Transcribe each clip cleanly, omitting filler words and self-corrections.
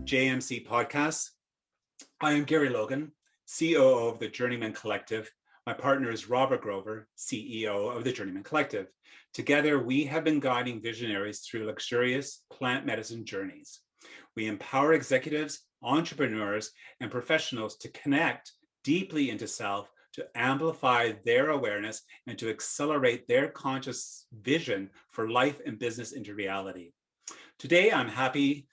JMC podcast. I am Gary Logan, COO of the Journeymen Collective. My partner is Robert Grover, CEO of the Journeymen Collective. Together, we have been guiding visionaries through luxurious plant medicine journeys. We empower executives, entrepreneurs, and professionals to connect deeply into self, to amplify their awareness, and to accelerate their conscious vision for life and business into reality. Today, I'm happy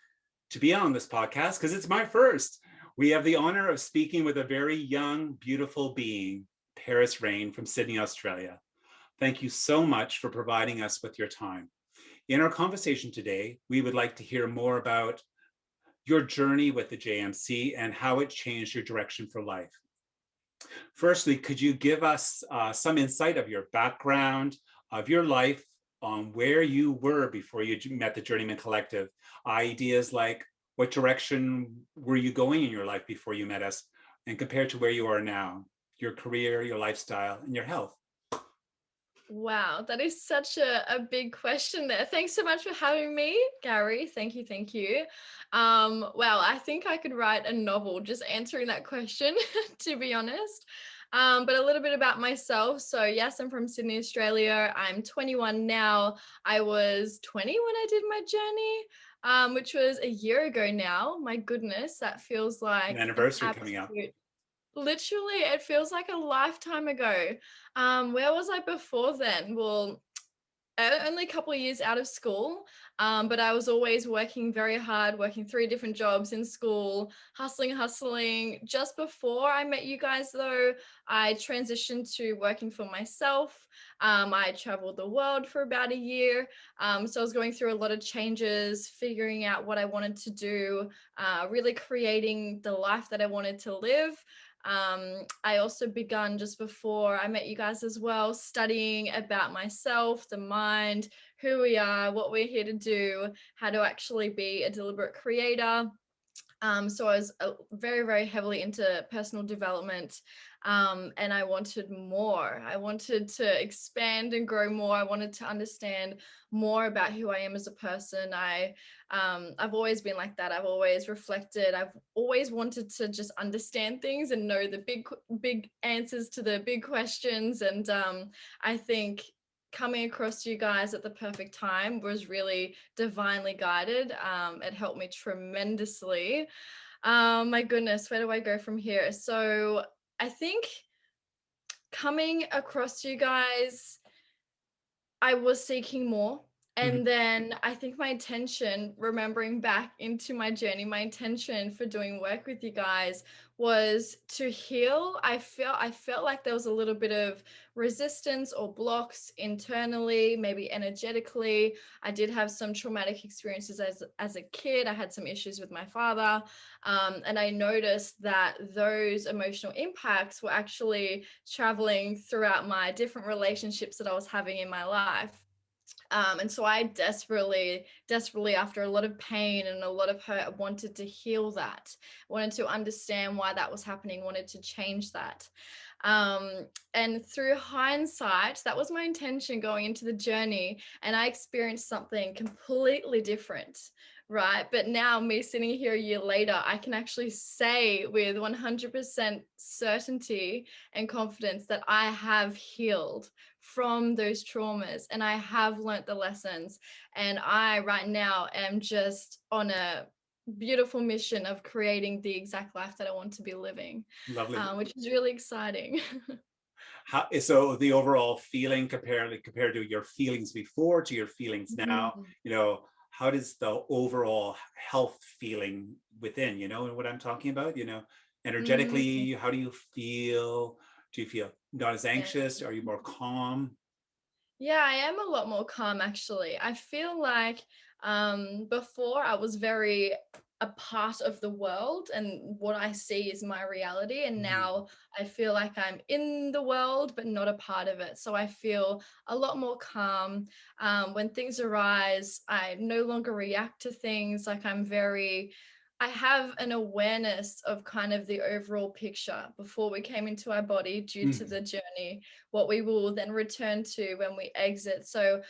to be on this podcast because it's my first. We have the honor of speaking with a very young, beautiful being, Raine from Sydney, Australia. Thank you so much for providing us with your time. In our conversation today, we would like to hear more about your journey with the JMC and how it changed your direction for life. Firstly, could you give us some insight of your background, of your life, on where you were before you met the Journeymen Collective? Ideas like what direction were you going in your life before you met us, and compared to where you are now, your career, your lifestyle, and your health? Wow, that is such a big question there. Thanks so much for having me, Gary. Thank you, thank you. Wow, I think I could write a novel just answering that question, to be honest. But a little bit about myself. So yes, I'm from Sydney, Australia. I'm 21 now. I was 20 when I did my journey, which was a year ago now. My goodness, that feels An like an anniversary coming up. absolute. Literally, it feels like a lifetime ago. Where was I before then? Well, only a couple of years out of school, but I was always working very hard, working 3 different jobs in school, hustling. Just before I met you guys, though, I transitioned to working for myself. I traveled the world for about a year. So I was going through a lot of changes, figuring out what I wanted to do, really creating the life that I wanted to live. I also begun just before I met you guys as well, studying about myself, the mind, who we are, what we're here to do, how to actually be a deliberate creator. So I was very heavily into personal development, and I wanted more. I wanted to expand and grow more. I wanted to understand more about who I am as a person. I've always been like that. I've always reflected. I've always wanted to just understand things and know the big answers to the big questions. And I think coming across you guys at the perfect time was really divinely guided. It helped me tremendously. My goodness, where do I go from here? So I think coming across you guys, I was seeking more. Mhm. And then I think my intention, remembering back into my journey, my intention for doing work with you guys was to heal. I felt like there was a little bit of resistance or blocks internally, maybe energetically. I did have some traumatic experiences as a kid. I had some issues with my father. And I noticed that those emotional impacts were actually traveling throughout my different relationships that I was having in my life. And so I desperately, after a lot of pain and a lot of hurt, wanted to heal that, wanted to understand why that was happening, wanted to change that. And through hindsight, that was my intention going into the journey, and I experienced something completely different. Right. But now, me sitting here a year later, I can actually say with 100% certainty and confidence that I have healed from those traumas and I have learnt the lessons. And I, right now, am just on a beautiful mission of creating the exact life that I want to be living, Lovely. which is really exciting. So the overall feeling compared to your feelings before to your feelings now, Mhm. how does the overall health feeling within, what I'm talking about, Mm, energetically, how do you feel? Do you feel not as yeah. anxious? Are you more calm? Yeah, I am a lot more calm actually. I feel like before I was very a part of the world and what I see is my reality. And Mhm. now I feel like I'm in the world, but not a part of it. So I feel a lot more calm. When things arise, I no longer react to things. Like I have an awareness of kind of the overall picture before we came into our body due to Mhm. the journey, what we will then return to when we exit. So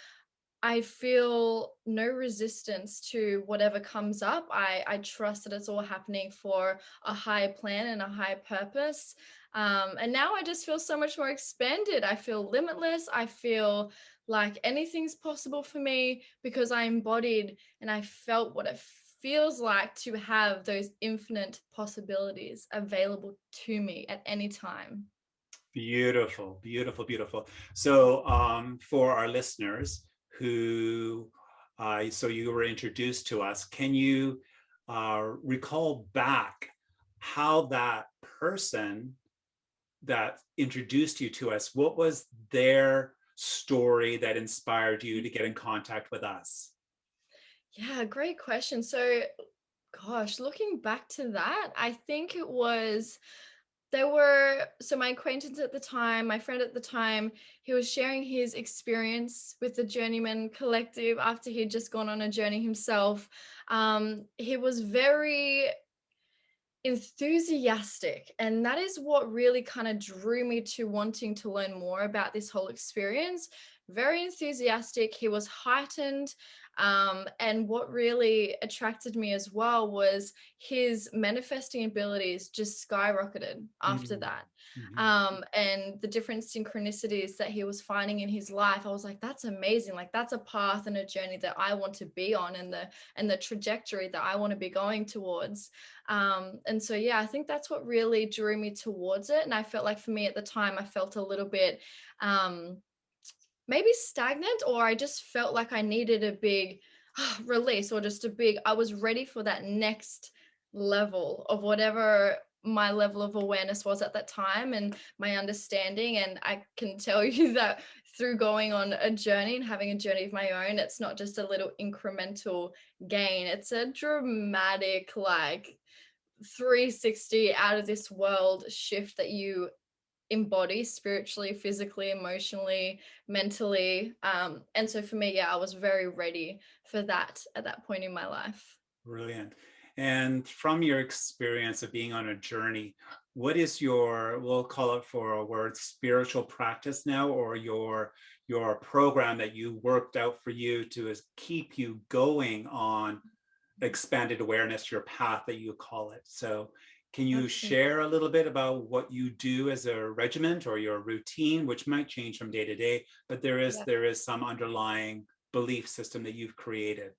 I feel no resistance to whatever comes up. I trust that it's all happening for a higher plan and a higher purpose. And now I just feel so much more expanded. I feel limitless. I feel like anything's possible for me because I embodied and I felt what it feels like to have those infinite possibilities available to me at any time. Beautiful, beautiful, beautiful. So for our listeners who, so you were introduced to us, can you recall back how that person that introduced you to us, what was their story that inspired you to get in contact with us? Yeah, great question. So, gosh, looking back to that, I think it was there were so my acquaintance at the time, my friend at the time, he was sharing his experience with the Journeymen Collective after he'd just gone on a journey himself. He was very enthusiastic, and that is what really kind of drew me to wanting to learn more about this whole experience. Very enthusiastic, he was heightened, and what really attracted me as well was his manifesting abilities just skyrocketed after Mhm, that. mhm, And the different synchronicities that he was finding in his life, I was like, that's amazing, like that's a path and a journey that I want to be on, and the trajectory that I want to be going towards. And so, yeah, I think that's what really drew me towards it. And I felt like for me at the time, I felt a little bit um, maybe stagnant, or I just felt like I needed a big release, or just a big, I was ready for that next level of whatever my level of awareness was at that time and my understanding. And I can tell you that through going on a journey and having a journey of my own, it's not just a little incremental gain, it's a dramatic, like 360 out of this world shift that you embody spiritually, physically, emotionally, mentally. And so for me, yeah, I was very ready for that at that point in my life. brilliant. And from your experience of being on a journey, what is your, we'll call it for a word, spiritual practice now, or your program that you worked out for you to keep you going on expanded awareness, your path that you call it. So can you Absolutely. share a little bit about what you do as a regiment or your routine, which might change from day to day, but Yeah. there is some underlying belief system that you've created?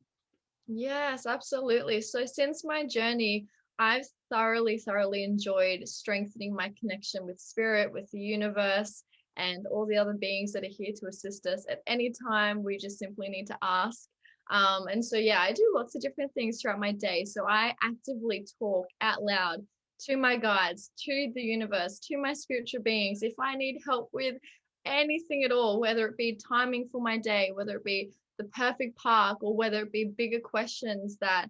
Yes, absolutely. So since my journey, I've thoroughly enjoyed strengthening my connection with spirit, with the universe, and all the other beings that are here to assist us at any time. We just simply need to ask. And so, yeah, I do lots of different things throughout my day. So I actively talk out loud to my guides, to the universe, to my spiritual beings. If I need help with anything at all, whether it be timing for my day, whether it be the perfect park, or whether it be bigger questions that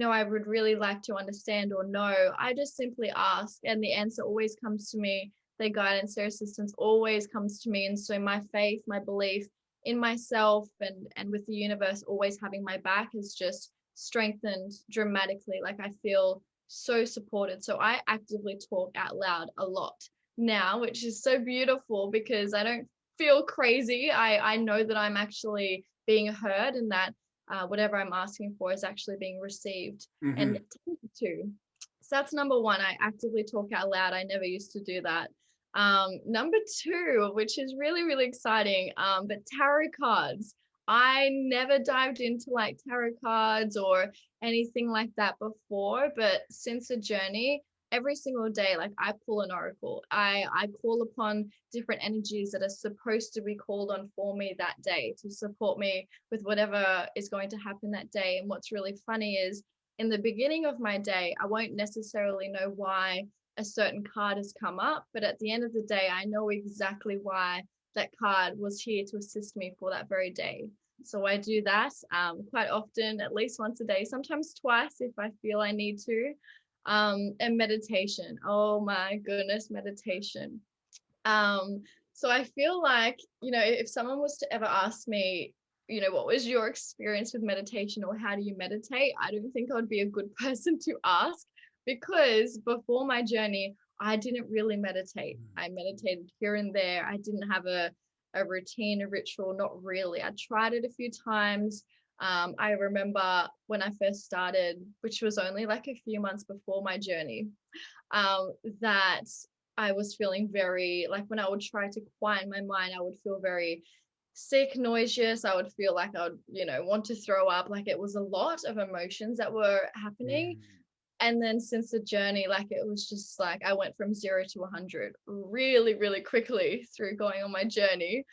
I would really like to understand or know, I just simply ask, and the answer always comes to me. Their guidance, their assistance always comes to me. And so my faith, my belief in myself, and with the universe always having my back has just strengthened dramatically. Like I feel so supported. So I actively talk out loud a lot now, which is so beautiful because I don't feel crazy. I know that I'm actually being heard, and that whatever I'm asking for is actually being received and Mm-hmm. attended to. So that's number one. I actively talk out loud. I never used to do that. Number two, which is really exciting, but tarot cards. I never dived into like tarot cards or anything like that before, but since a journey, every single day, like I pull an oracle. I call upon different energies that are supposed to be called on for me that day to support me with whatever is going to happen that day. And what's really funny is in the beginning of my day, I won't necessarily know why a certain card has come up, but at the end of the day, I know exactly why that card was here to assist me for that very day. So I do that quite often, at least once a day, sometimes twice if I feel I need to. And meditation. Oh my goodness, meditation. So I feel like, if someone was to ever ask me, what was your experience with meditation or how do you meditate? I don't think I would be a good person to ask, because before my journey, I didn't really meditate. I meditated here and there. I didn't have a routine, a ritual. Not really. I tried it a few times. I remember when I first started, which was only like a few months before my journey, that I was feeling very, like when I would try to quiet my mind, I would feel very sick, nauseous. I would feel like I would, want to throw up. Like it was a lot of emotions that were happening. Mm. And then since the journey, like it was just like I went from 0 to 100 really, really quickly through going on my journey,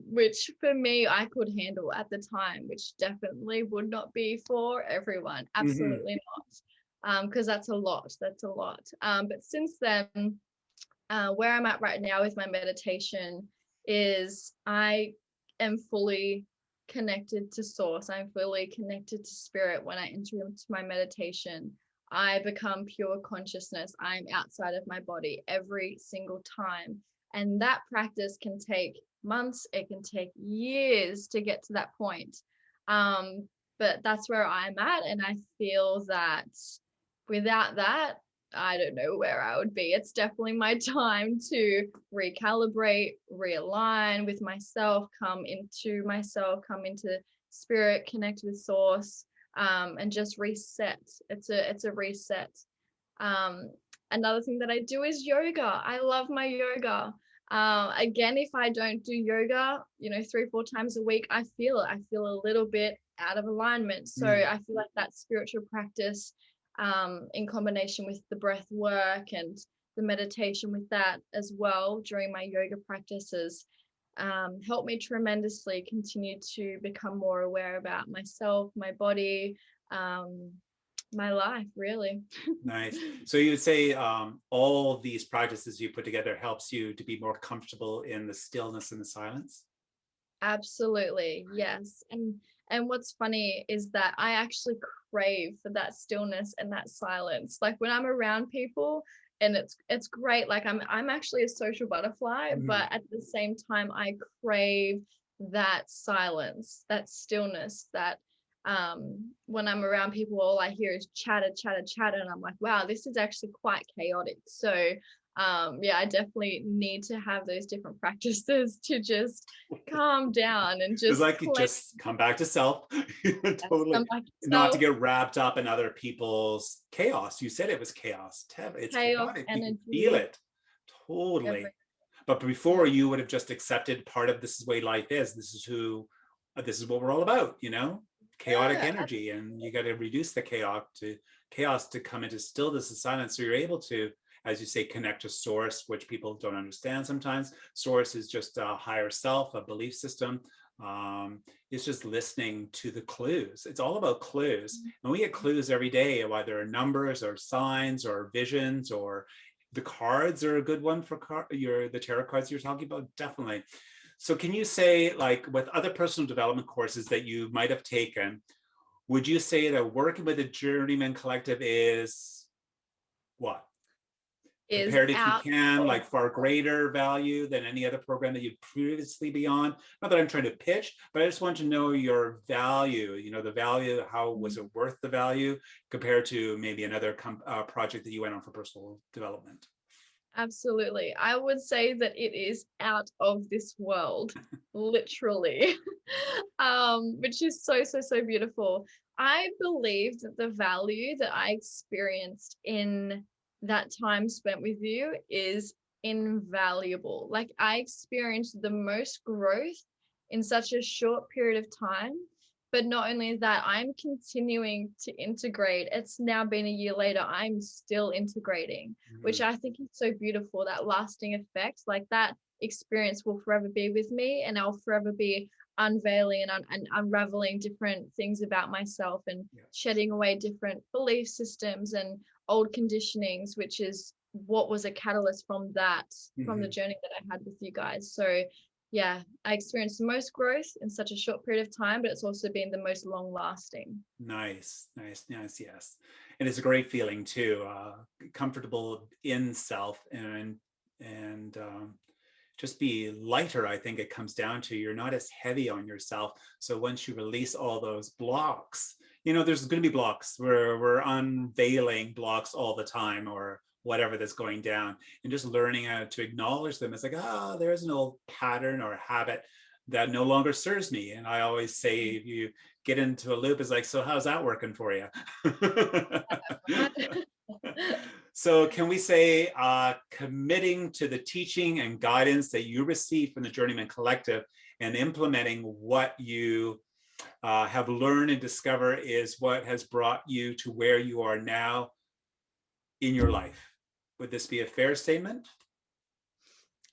which for me I could handle at the time, which definitely would not be for everyone. Mhm. Absolutely not, because that's a lot. That's a lot. But since then, where I'm at right now with my meditation is I am fully connected to source. I'm fully connected to spirit when I enter into my meditation. I become pure consciousness. I'm outside of my body every single time. And that practice can take months, it can take years to get to that point. But that's where I'm at. And I feel that without that, I don't know where I would be. It's definitely my time to recalibrate, realign with myself, come into spirit, connect with source, and just reset. It's a reset. Um, Another thing that I do is yoga. I love my yoga. Again, if I don't do yoga, 3, 4 times a week, I feel it. I feel a little bit out of alignment. So Mm. I feel like that spiritual practice, in combination with the breath work and the meditation with that as well during my yoga practices, helped me tremendously continue to become more aware about myself, my body, um, my life, really. Nice. So you would say all these practices you put together helps you to be more comfortable in the stillness and the silence? Absolutely, yes. And what's funny is that I actually crave for that stillness and that silence. Like when I'm around people, and it's great. Like I'm actually a social butterfly, Mm. but at the same time I crave that silence, that stillness, that when I'm around people all I hear is chatter, chatter, chatter, and I'm like, wow, this is actually quite chaotic. So yeah, I definitely need to have those different practices to just calm down and It's just like you just come back to self, totally, come back not to yourself, get wrapped up in other people's chaos. You said it was chaos. It's chaos, chaotic. You can feel energy, it. Totally. everything. But before you would have just accepted part of this is the way life is. This is what we're all about, chaotic Yeah, energy. And you got to reduce the chaos to come into stillness and silence. So you're able to, as you say, connect to source, which people don't understand sometimes. Source is just a higher self, a belief system. It's just listening to the clues. It's all about clues. And we get clues every day, whether numbers or signs or visions, or the cards are a good one for the tarot cards you're talking about, definitely. So can you say, like with other personal development courses that you might have taken, would you say that working with the Journeymen Collective is what? is Compared, if you out can, of like far greater value than any other program that you'd previously be on? Not that I'm trying to pitch, but I just want to know your value, the value, how was it worth the value compared to maybe another project that you went on for personal development? absolutely. I would say that it is out of this world, literally. Which is so, so, so beautiful. I believe that the value that I experienced in that time spent with you is invaluable. Like I experienced the most growth in such a short period of time. But not only that, I'm continuing to integrate. It's now been a year later, I'm still integrating, which Mhm. I think is so beautiful, that lasting effect. Like that experience will forever be with me, and I'll forever be unveiling and unraveling different things about myself and Yeah. shedding away different belief systems and old conditionings, which is what was a catalyst from the Mhm. journey that I had with you guys. So yeah, I experienced the most growth in such a short period of time, but it's also been the most long lasting. Nice, nice, nice. Yes, and it's a great feeling too. Comfortable in self, and just be lighter. I think it comes down to you're not as heavy on yourself. So once you release all those blocks, there's going to be blocks. We're unveiling blocks all the time, or whatever that's going down, and just learning how to acknowledge them. It's like, oh, there's an old pattern or habit that no longer serves me. And I always say, if you get into a loop, it's like, so how's that working for you? So can we say committing to the teaching and guidance that you receive from the Journeymen Collective and implementing what you have learned and discovered is what has brought you to where you are now in your life? Would this be a fair statement?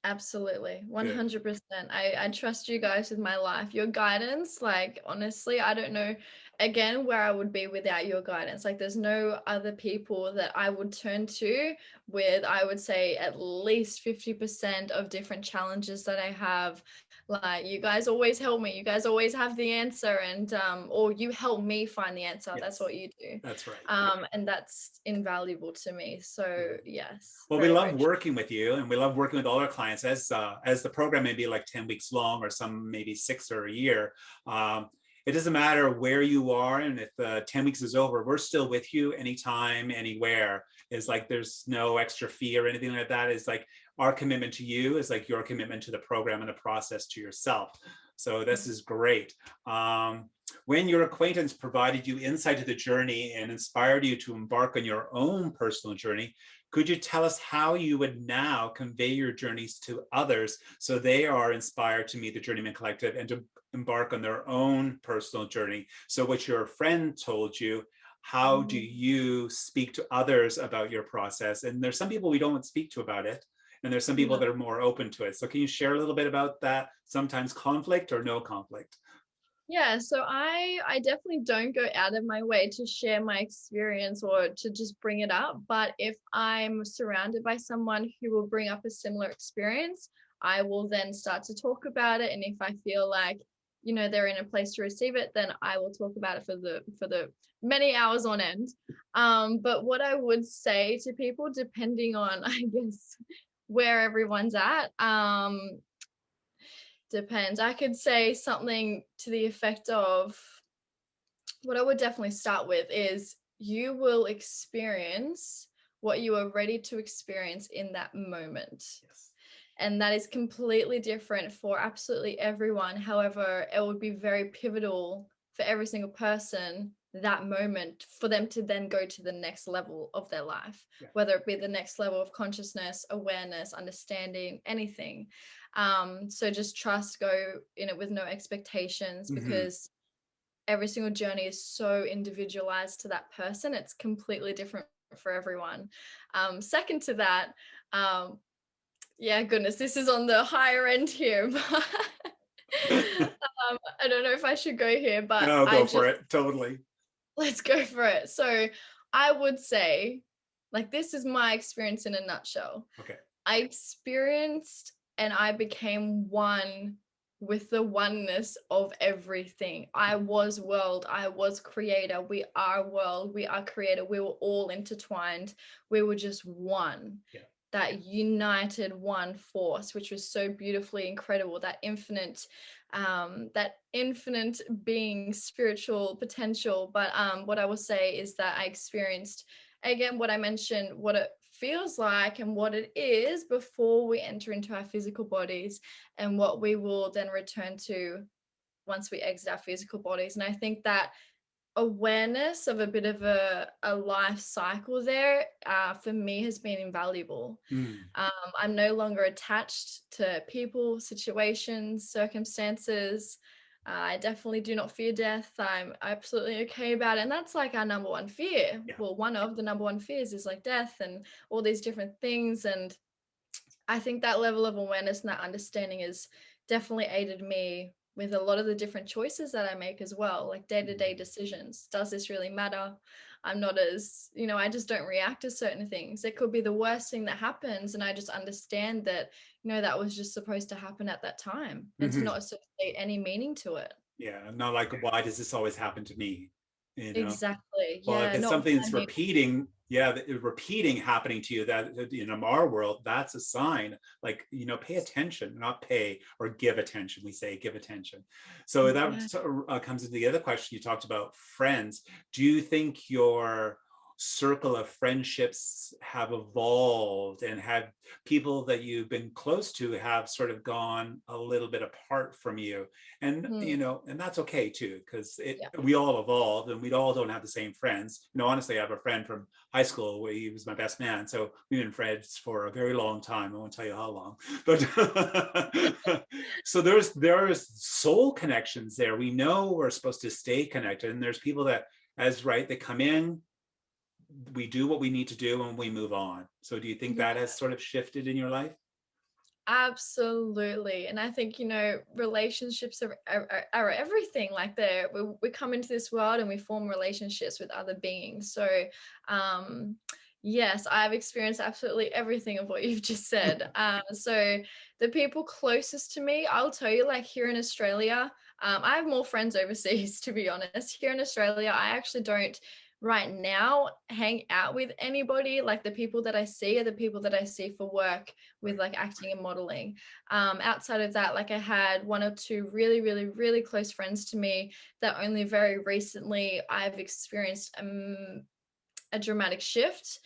Absolutely, Good. 100%. I trust you guys with my life. Your guidance, like, honestly, I don't know, again, where I would be without your guidance. Like, there's no other people that I would turn to with, I would say, at least 50% of different challenges that I have. Like, you guys always help me. You guys always have the answer, and or you help me find the answer. That's Yes, what you do. that's right. And that's invaluable to me. So yes, Well, we very, love very true. working with you, and we love working with all our clients. As the program may be like 10 weeks long, or some maybe 6 or a year. It doesn't matter where you are, and if 10 weeks is over, we're still with you anytime, anywhere. It's like there's no extra fee or anything like that. It's like our commitment to you is like your commitment to the program and the process to yourself. So this is great. When your acquaintance provided you insight to the journey and inspired you to embark on your own personal journey, could you tell us how you would now convey your journeys to others so they are inspired to meet the Journeymen Collective and to embark on their own personal journey? So what your friend told you, how do you speak to others about your process? And there's some people we don't speak to about it, and there's some people that are more open to it. So can you share a little bit about that? Sometimes conflict or no conflict? Yeah, so I definitely don't go out of my way to share my experience or to just bring it up. But if I'm surrounded by someone who will bring up a similar experience, I will then start to talk about it. And if I feel like, they're in a place to receive it, then I will talk about it for the many hours on end. But what I would say to people, depending on, I guess, where everyone's at, depends. I could say something to the effect of, what I would definitely start with is, you will experience what you are ready to experience in that moment. Yes. And that is completely different for absolutely everyone. However, it would be very pivotal for every single person, that moment, for them to then go to the next level of their life, whether it be the next level of consciousness, awareness, understanding, anything. So just trust, go in it with no expectations, because every single journey is so individualized to that person. It's completely different for everyone. Second to that, yeah, goodness, this is on the higher end here, but I don't know if I should go here, but No, go for it. Totally. Let's go for it. So I would say, like, this is my experience in a nutshell. Okay. I experienced and I became one with the oneness of everything. I was world, I was creator, we are world, we are creator, we were all intertwined. We were just one. Yeah. That united one force, which was so beautifully incredible, that infinite being, spiritual potential. But what I will say is that I experienced, again, what I mentioned, what it feels like and what it is before we enter into our physical bodies, and what we will then return to once we exit our physical bodies. And I think that awareness of a bit of a life cycle there, for me, has been invaluable. I'm no longer attached to people, situations, circumstances. I definitely do not fear death. I'm absolutely okay about it. And that's like our number one fear. Yeah. Well, one of the number one fears is like death and all these different things. And I think that level of awareness and that understanding has definitely aided me with a lot of the different choices that I make as well, like day-to-day decisions. Does this really matter? I'm not as, I just don't react to certain things. It could be the worst thing that happens, and I just understand that, that was just supposed to happen at that time, and to not associate any meaning to it. Yeah, not like, why does this always happen to me? Exactly. Well, if Yeah. it's Not something that's why me. repeating, repeating happening to you, that in our world, that's a sign. Like, pay attention, not pay or give attention. We say give attention. So that comes into the other question. You talked about friends. Do you think your circle of friendships have evolved, and have people that you've been close to have sort of gone a little bit apart from you. And Mhm. and that's okay too, because Yeah. we all evolved, and we all don't have the same friends. Honestly, I have a friend from high school where he was my best man, so we've been friends for a very long time. I won't tell you how long, but so there's soul connections there. We know we're supposed to stay connected, and there's people that, as right, they come in, we do what we need to do, and we move on. So do you think Yeah. that has sort of shifted in your life? Absolutely. And I think, relationships are everything. Like we come into this world and we form relationships with other beings. So, um, yes, I've experienced absolutely everything of what you've just said. So the people closest to me, I'll tell you, like here in Australia, I have more friends overseas, to be honest. Here in Australia, I actually don't right now hang out with anybody. Like the people that I see are the people that I see for work with Right. like acting and modeling. Outside of that, like I had one or two really, really, really close friends to me that only very recently I've experienced a dramatic shift,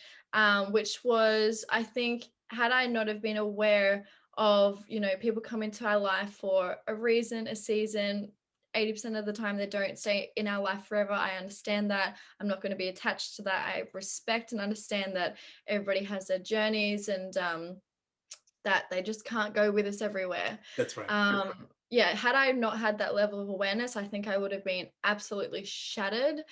which was, I think, had I not have been aware of, people come into our life for a reason, a season. 80% of the time they don't stay in our life forever. I understand that. I'm not going to be attached to that. I respect and understand that everybody has their journeys, and that they just can't go with us everywhere. That's right. Yeah, had I not had that level of awareness, I think I would have been absolutely shattered.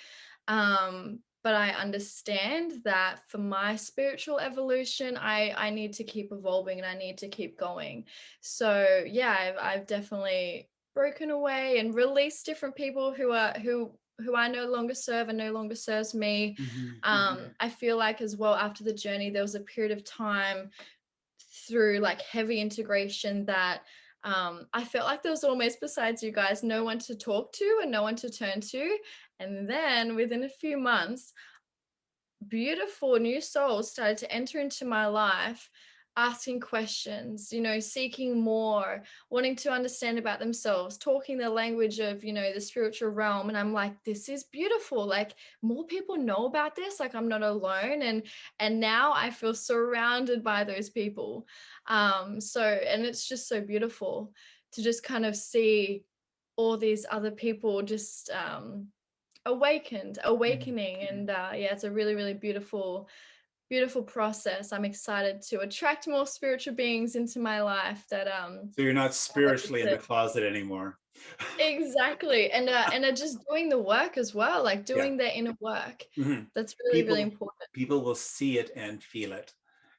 But I understand that for my spiritual evolution, I need to keep evolving and I need to keep going. So yeah, I've definitely broken away and released different people who I no longer serve and no longer serves me. Mhm. I feel like as well after the journey, there was a period of time through like heavy integration that I felt like there was almost, besides you guys, no one to talk to and no one to turn to. And then within a few months, beautiful new souls started to enter into my life, asking questions, seeking more, wanting to understand about themselves, talking the language of, the spiritual realm. And I'm like, this is beautiful. Like more people know about this. Like I'm not alone. And now I feel surrounded by those people. And it's just so beautiful to just kind of see all these other people just Mhm. awakening. And yeah, it's a really, really beautiful process. I'm excited to attract more spiritual beings into my life that So you're not are ready spiritually in to. the closet anymore. Exactly. And are just doing the work as well, like Yeah. doing their inner work. Mhm. That's really, really People important. people will see it and feel it.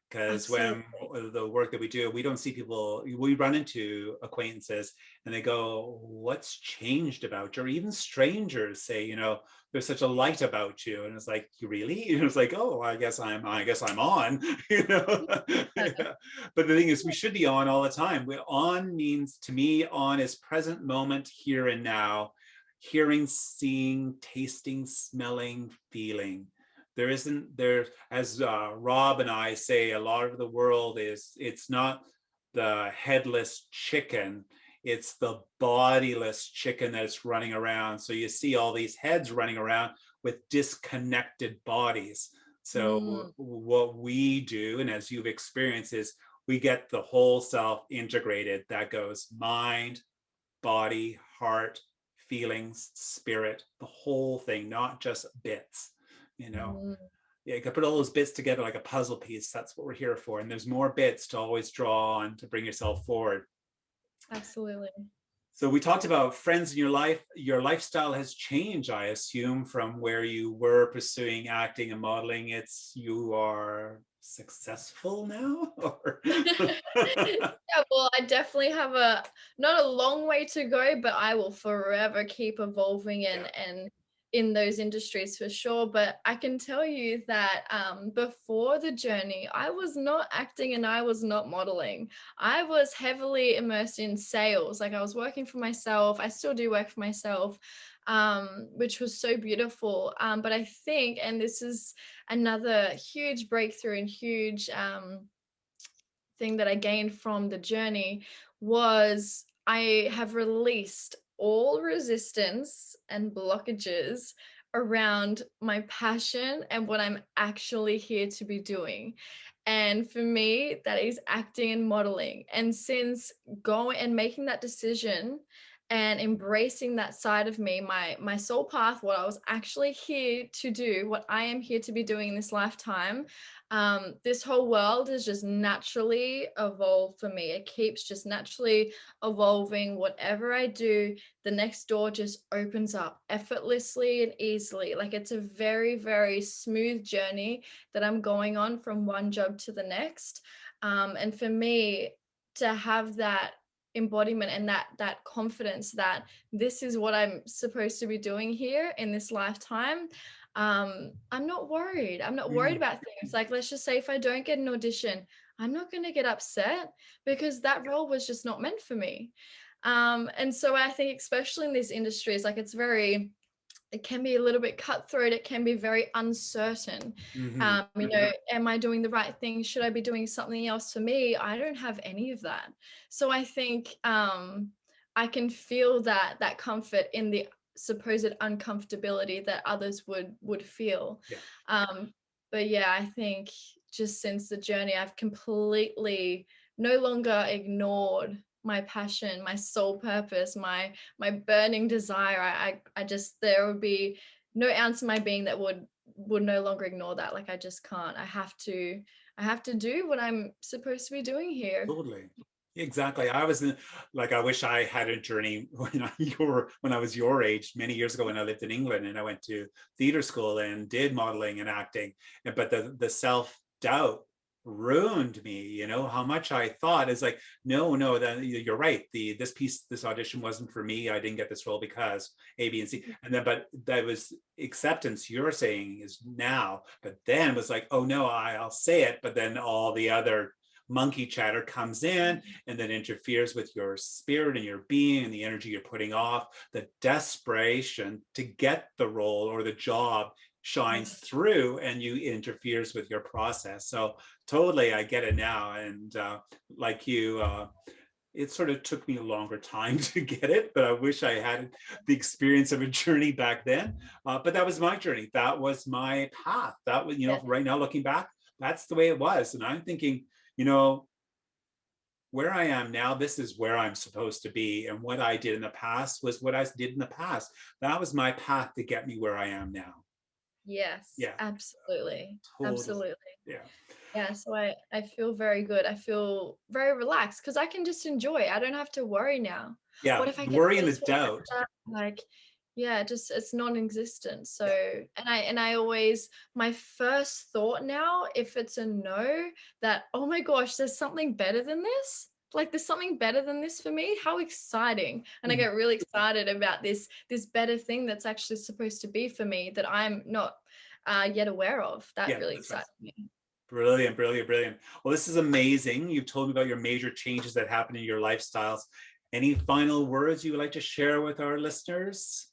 Because when Absolutely. the work that we do, we don't see people, we run into acquaintances and they go, what's changed about you? Or even strangers say, there's such a light about you. And it's like, you really? And it's like, oh, I guess I'm on, Yeah. Yeah. But the thing is, we should be on all the time. On means, to me, on is present moment, here and now, hearing, seeing, tasting, smelling, feeling. There isn't there, as Rob and I say, a lot of the world it's not the headless chicken, it's the bodiless chicken that's running around. So you see all these heads running around with disconnected bodies. So Mm, what we do, and as you've experienced, is we get the whole self integrated. That goes mind, body, heart, feelings, spirit, the whole thing, not just bits, you know. mm, Yeah, you can put all those bits together like a puzzle piece. That's what we're here for. And there's more bits to always draw on to bring yourself forward. absolutely. So we talked about friends in your life. Your lifestyle has changed, I assume, from where you were pursuing acting and modeling. You are successful now, or Yeah, well, I definitely have a not a long way to go, but I will forever keep evolving yeah. and in those industries for sure. But I can tell you that before the journey, I was not acting and I was not modeling. I was heavily immersed in sales. Like I was working for myself. I still do work for myself, which was so beautiful. But I think, and this is another huge breakthrough and huge thing that I gained from the journey, was I have released all resistance and blockages around my passion and what I'm actually here to be doing. And for me, that is acting and modeling. And since going and making that decision and embracing that side of me, my soul path, what I was actually here to do, what I am here to be doing in this lifetime, this whole world is just naturally evolved for me. It keeps just naturally evolving. Whatever I do, the next door just opens up effortlessly and easily. Like it's a very, very smooth journey that I'm going on from one job to the next. And for me to have that embodiment and that confidence that this is what I'm supposed to be doing here in this lifetime, I'm not worried. I'm not worried Mm, about things. Like, let's just say if I don't get an audition, I'm not going to get upset because that role was just not meant for me. And so I think, especially in these industries, like it can be a little bit cutthroat. It can be very uncertain. mhm. Am I doing the right thing? Should I be doing something else for me? I don't have any of that. So I think I can feel that comfort in the supposed uncomfortability that others would feel. Yeah, Um, but yeah, I think just since the journey, I've completely no longer ignored my passion, my soul purpose, my burning desire. I just, there would be no ounce of my being that would no longer ignore that. Like I just can't. I have to do what I'm supposed to be doing here. totally. Exactly. Like, I wish I had a journey when I was your age many years ago when I lived in England and I went to theater school and did modeling and acting. But the self-doubt ruined me, how much I thought is like, no, that you're right. This audition wasn't for me. I didn't get this role because A, B, and C. And then, but that was acceptance you're saying is now, but then was like, oh no, I'll say it. But then all the other monkey chatter comes in and then interferes with your spirit and your being and the energy you're putting off. The desperation to get the role or the job shines Yes. through and you interferes with your process. So totally, I get it now. And like you, it sort of took me a longer time to get it, but I wish I had the experience of a journey back then. But that was my journey. That was my path. That was, Yes. right now looking back, that's the way it was. And I'm thinking, you know, where I am now, this is where I'm supposed to be. And what I did in the past was what I did in the past. That was my path to get me where I am now. Yes, Yeah, absolutely. totally. Absolutely. Yeah. Yeah, so I feel very good. I feel very relaxed because I can just enjoy. I don't have to worry now. What Yeah. if I The get worry and the this? What if I doubt. get that? Like, yeah, just it's non-existent. So, Yeah. and I always, my first thought now, if it's a no, that oh my gosh, there's something better than this. Like there's something better than this for me. How exciting. And I Mhm. get really excited about this better thing that's actually supposed to be for me that I'm not yet aware of. That Yeah, really that's right. excites me. Brilliant, brilliant, brilliant. Well, this is amazing. You've told me about your major changes that happened in your lifestyles. Any final words you would like to share with our listeners?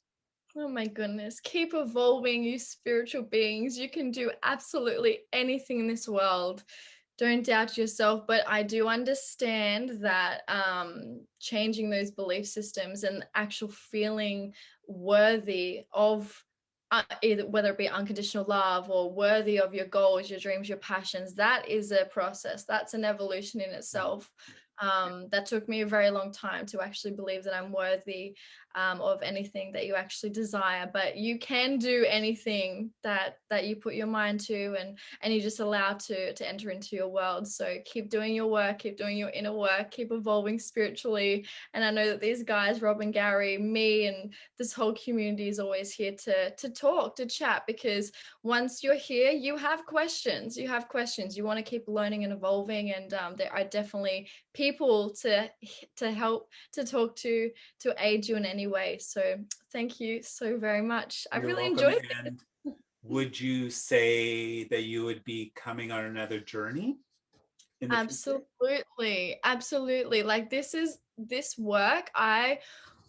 Oh my goodness. Keep evolving, you spiritual beings. You can do absolutely anything in this world. Don't doubt yourself. But I do understand that changing those belief systems and actual feeling worthy of either whether it be unconditional love or worthy of your goals, your dreams, your passions, that is a process. That's an evolution in Mhm. itself. That took me a very long time to actually believe that I'm worthy of anything that you actually desire. But you can do anything that you put your mind to, and you just allow to enter into your world. So keep doing your work, keep doing your inner work, keep evolving spiritually. And I know that these guys, Rob and Gary, me, and this whole community is always here to talk, to chat, because once you're here, you have questions. You have questions. You want to keep learning and evolving, and there are definitely people to help, to talk to aid you in any way. So thank you so very much. I You're really welcome. enjoyed it. And would you say that you would be coming on another journey in the future? Absolutely. Absolutely. Like this work I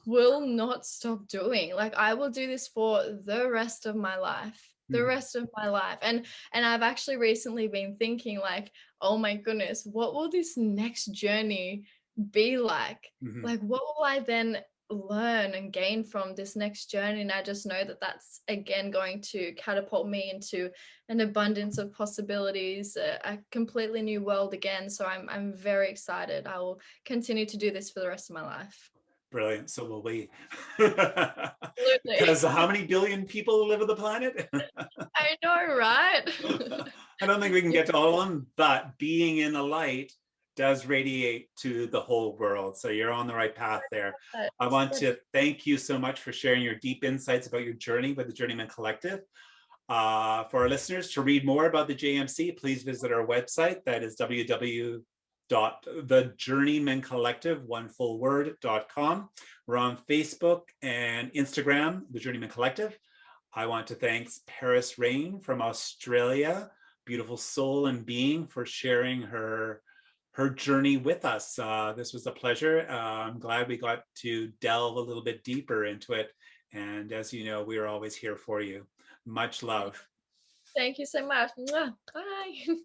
will not stop doing. Like I will do this for the rest of my life. The Mhm. rest of my life. And I've actually recently been thinking like, oh my goodness, what will this next journey be like? Mhm. Like what will I then learn and gain from this next journey. And I just know that that's again going to catapult me into an abundance of possibilities, a completely new world again. So I'm very excited. I will continue to do this for the rest of my life. Brilliant. So will we. Absolutely. Because how many billion people live on the planet? I know, right? I don't think we can get to all of them, but being in the light does radiate to the whole world. So you're on the right path there. I want to thank you so much for sharing your deep insights about your journey with the Journeymen Collective. For our listeners, to read more about the JMC, please visit our website. That is www.thejourneymencollective, one full word.com. We're on Facebook and Instagram, The Journeymen Collective. I want to thank Paris Raine from Australia, beautiful soul and being, for sharing her journey with us. This was a pleasure. I'm glad we got to delve a little bit deeper into it. And as you know, we are always here for you. Much love. Thank you so much. Mwah. Bye.